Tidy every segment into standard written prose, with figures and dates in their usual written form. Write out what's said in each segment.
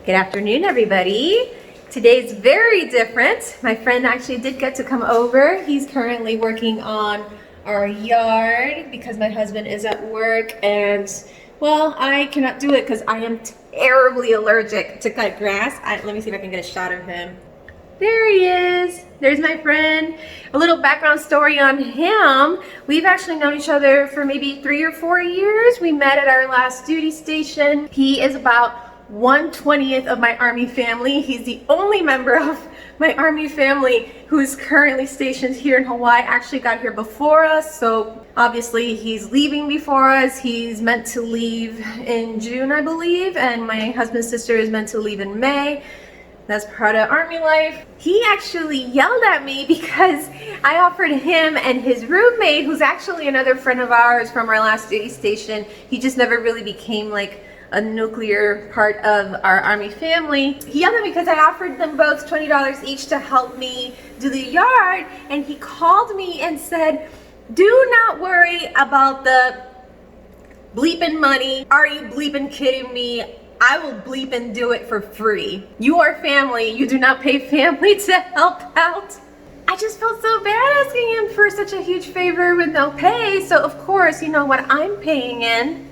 Good afternoon, everybody. Today's very different. My friend actually did get to come over. He's currently working on our yard because my husband is at work and, well, I cannot do it because I am terribly allergic to cut grass. Let me see if I can get a shot of him. There he is. There's my friend. A little background story on him. We've actually known each other for maybe 3 or 4 years. We met at our last duty station. He is about 1/20th of my Army family. He's the only member of my Army family who is currently stationed here in Hawaii. Actually got here before us, so obviously he's leaving before us. He's meant to leave in June, I believe, and my husband's sister is meant to leave in May. That's part of Army life. He actually yelled at me because I offered him and his roommate, who's actually another friend of ours from our last duty station. He just never really became like a nuclear part of our Army family. He yelled at me because I offered them both $20 each to help me do the yard, and he called me and said, "Do not worry about the bleeping money. Are you bleeping kidding me? I will bleep and do it for free. You are family. You do not pay family to help out." I just felt so bad asking him for such a huge favor with no pay. So of course, you know what I'm paying in?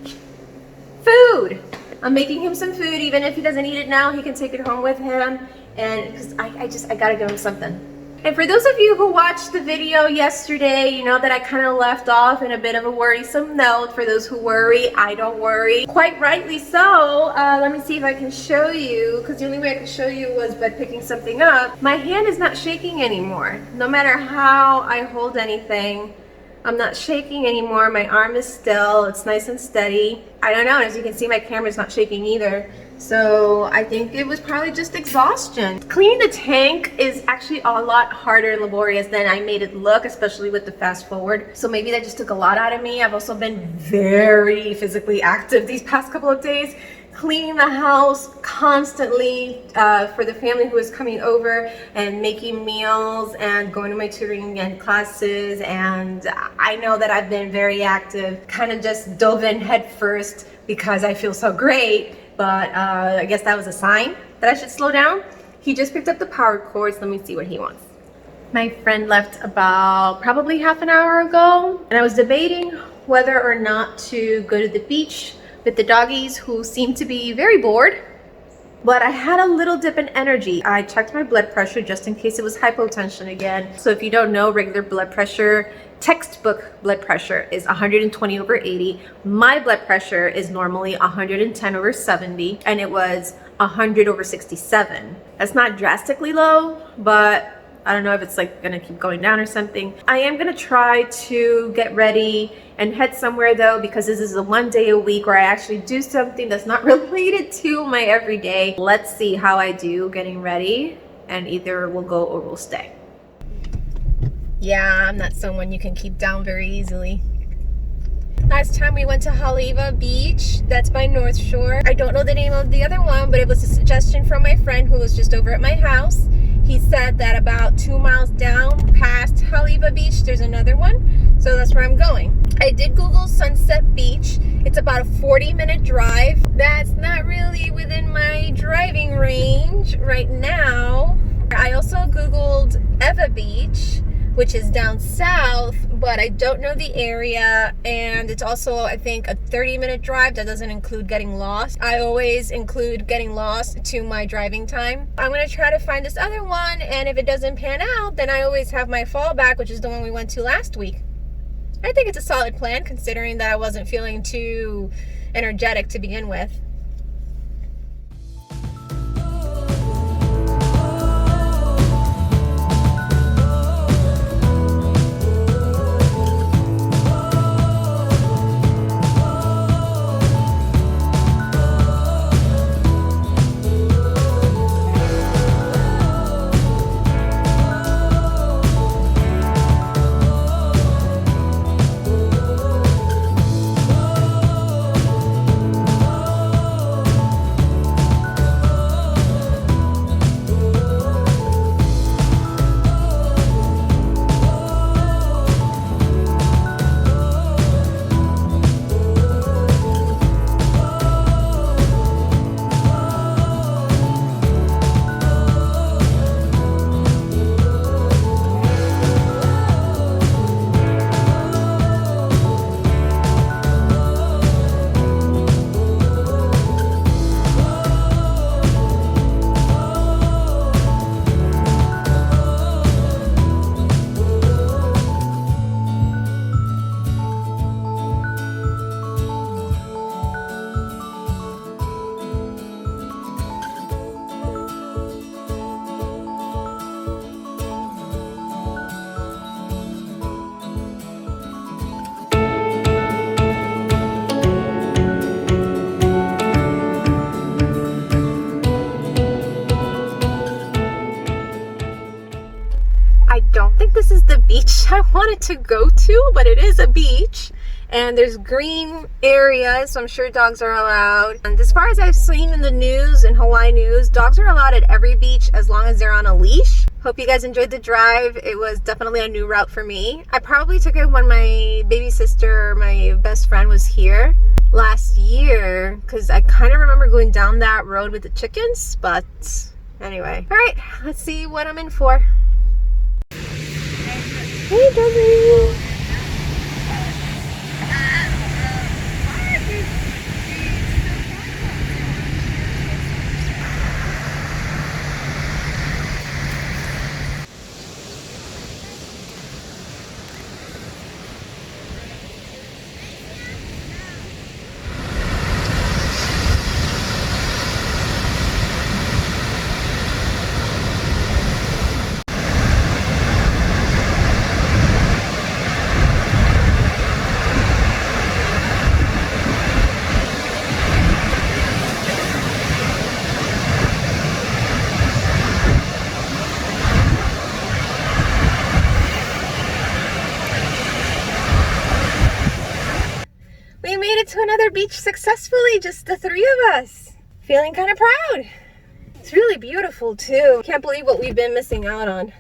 Food. I'm making him some food. Even if he doesn't eat it now, he can take it home with him. And because I gotta give him something. And for those of you who watched the video yesterday, you know that I kind of left off in a bit of a worrisome note. For those who worry, I don't worry. Quite rightly so. Let me see if I can show you, because the only way I could show you was by picking something up. My hand is not shaking anymore. No matter how I hold anything, I'm not shaking anymore. My arm is still. It's nice and steady. I don't know. As you can see, my camera's not shaking either. So I think it was probably just exhaustion. Cleaning the tank is actually a lot harder and laborious than I made it look, especially with the fast forward. So maybe that just took a lot out of me. I've also been very physically active these past couple of days, cleaning the house constantly for the family who is coming over, and making meals and going to my tutoring and classes. And I know that I've been very active, kind of just dove in head first because I feel so great. But I guess that was a sign that I should slow down. He just picked up the power cords. Let me see what he wants. My friend left about probably half an hour ago, and I was debating whether or not to go to the beach with the doggies, who seem to be very bored. But I had a little dip in energy. I checked my blood pressure just in case it was hypotension again. So if you don't know, regular blood pressure, textbook blood pressure is 120/80. My blood pressure is normally 110/70, and it was 100/67. That's not drastically low, but I don't know if it's like gonna keep going down or something. I am gonna try to get ready and head somewhere though, because this is the one day a week where I actually do something that's not related to my everyday. Let's see how I do getting ready, and either we'll go or we'll stay. Yeah, I'm not someone you can keep down very easily. Last time we went to Haleiwa Beach, that's by North Shore. I don't know the name of the other one, but it was a suggestion from my friend who was just over at my house. He said that about 2 miles down past Haleiwa Beach, there's another one. So that's where I'm going. I did Google Sunset Beach. It's about a 40-minute drive. That's not really within my driving range right now. I also Googled Ewa Beach, which is down south, but I don't know the area, and it's also, I think, a 30-minute drive. That doesn't include getting lost. I always include getting lost to my driving time. I'm gonna try to find this other one, and if it doesn't pan out, then I always have my fallback, which is the one we went to last week. I think it's a solid plan, considering that I wasn't feeling too energetic to begin with. think this is the beach I wanted to go to, but it is a beach. And there's green areas, so I'm sure dogs are allowed. And as far as I've seen in the news, in Hawaii news, dogs are allowed at every beach as long as they're on a leash. Hope you guys enjoyed the drive. It was definitely a new route for me. I probably took it when my baby sister, my best friend, was here last year, because I kind of remember going down that road with the chickens, but anyway. All right, let's see what I'm in for. Hey, Dudley. We made it to another beach successfully, just the three of us. Feeling kind of proud. It's really beautiful too. Can't believe what we've been missing out on.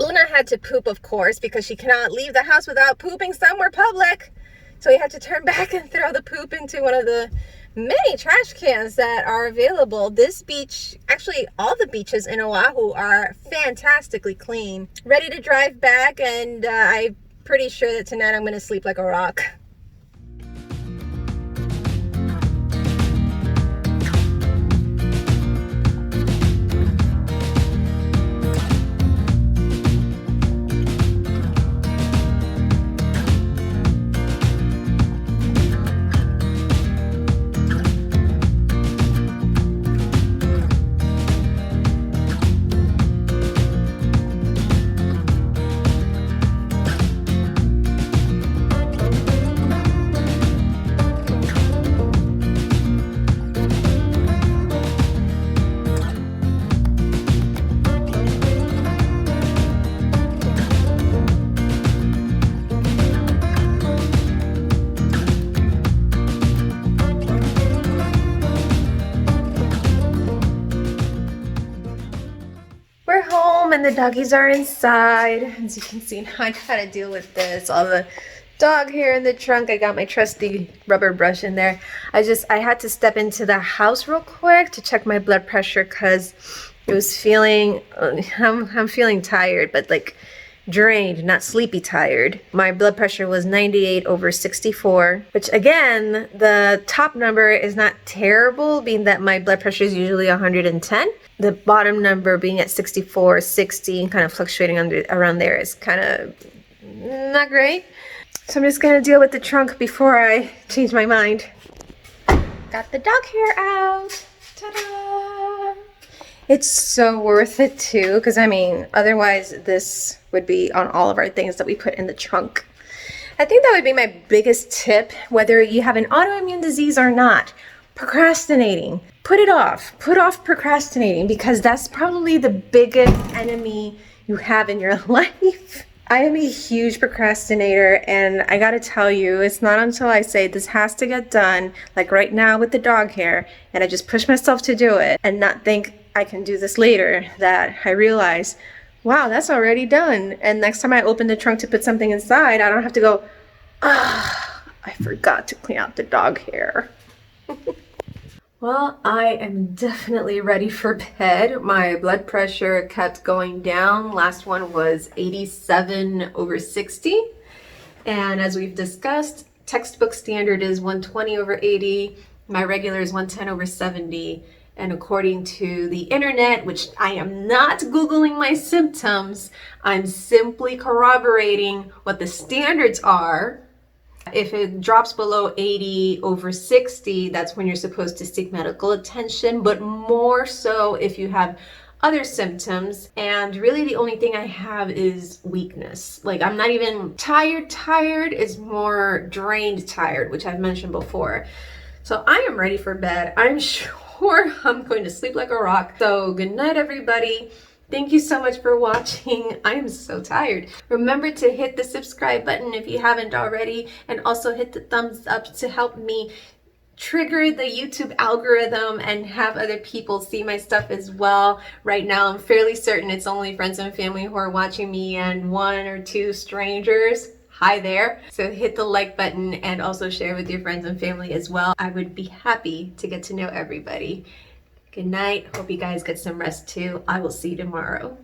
Una had to poop, of course, because she cannot leave the house without pooping somewhere public. So we had to turn back and throw the poop into one of the many trash cans that are available. This beach, actually all the beaches in Oahu, are fantastically clean. Ready to drive back, and I'm pretty sure that tonight I'm gonna sleep like a rock. We're home and the doggies are inside. As you can see, now I gotta deal with this. All the dog hair in the trunk. I got my trusty rubber brush in there. I had to step into the house real quick to check my blood pressure because it was feeling, I'm feeling tired, but like drained, not sleepy tired. My blood pressure was 98/64, which again, the top number is not terrible, being that my blood pressure is usually 110. The bottom number being at 64, 60, and kind of fluctuating around there is kind of not great. So I'm just gonna deal with the trunk before I change my mind. Got the dog hair out. Ta-da! It's so worth it too, because I mean, otherwise this would be on all of our things that we put in the trunk. I think that would be my biggest tip, whether you have an autoimmune disease or not. Procrastinating. Put it off. Put off procrastinating, because that's probably the biggest enemy you have in your life. I am a huge procrastinator, and I gotta tell you, it's not until I say this has to get done, like right now with the dog hair, and I just push myself to do it and not think I can do this later, that I realize, wow, that's already done. And next time I open the trunk to put something inside, I don't have to go, I forgot to clean out the dog hair. Well, I am definitely ready for bed. My blood pressure kept going down. Last one was 87/60. And as we've discussed, textbook standard is 120/80. My regular is 110/70. And according to the internet, which I am not Googling my symptoms, I'm simply corroborating what the standards are. If it drops below 80/60, that's when you're supposed to seek medical attention, but more so if you have other symptoms. And really the only thing I have is weakness. Like, I'm not even tired, it's more drained tired, which I've mentioned before. So I am ready for bed. I'm sure I'm going to sleep like a rock. So good night, everybody. Thank you so much for watching. I am so tired. Remember to hit the subscribe button if you haven't already, and also hit the thumbs up to help me trigger the YouTube algorithm and have other people see my stuff as well. Right now, I'm fairly certain it's only friends and family who are watching me and 1 or 2 strangers. Hi there. So hit the like button and also share with your friends and family as well. I would be happy to get to know everybody. Good night. Hope you guys get some rest too. I will see you tomorrow.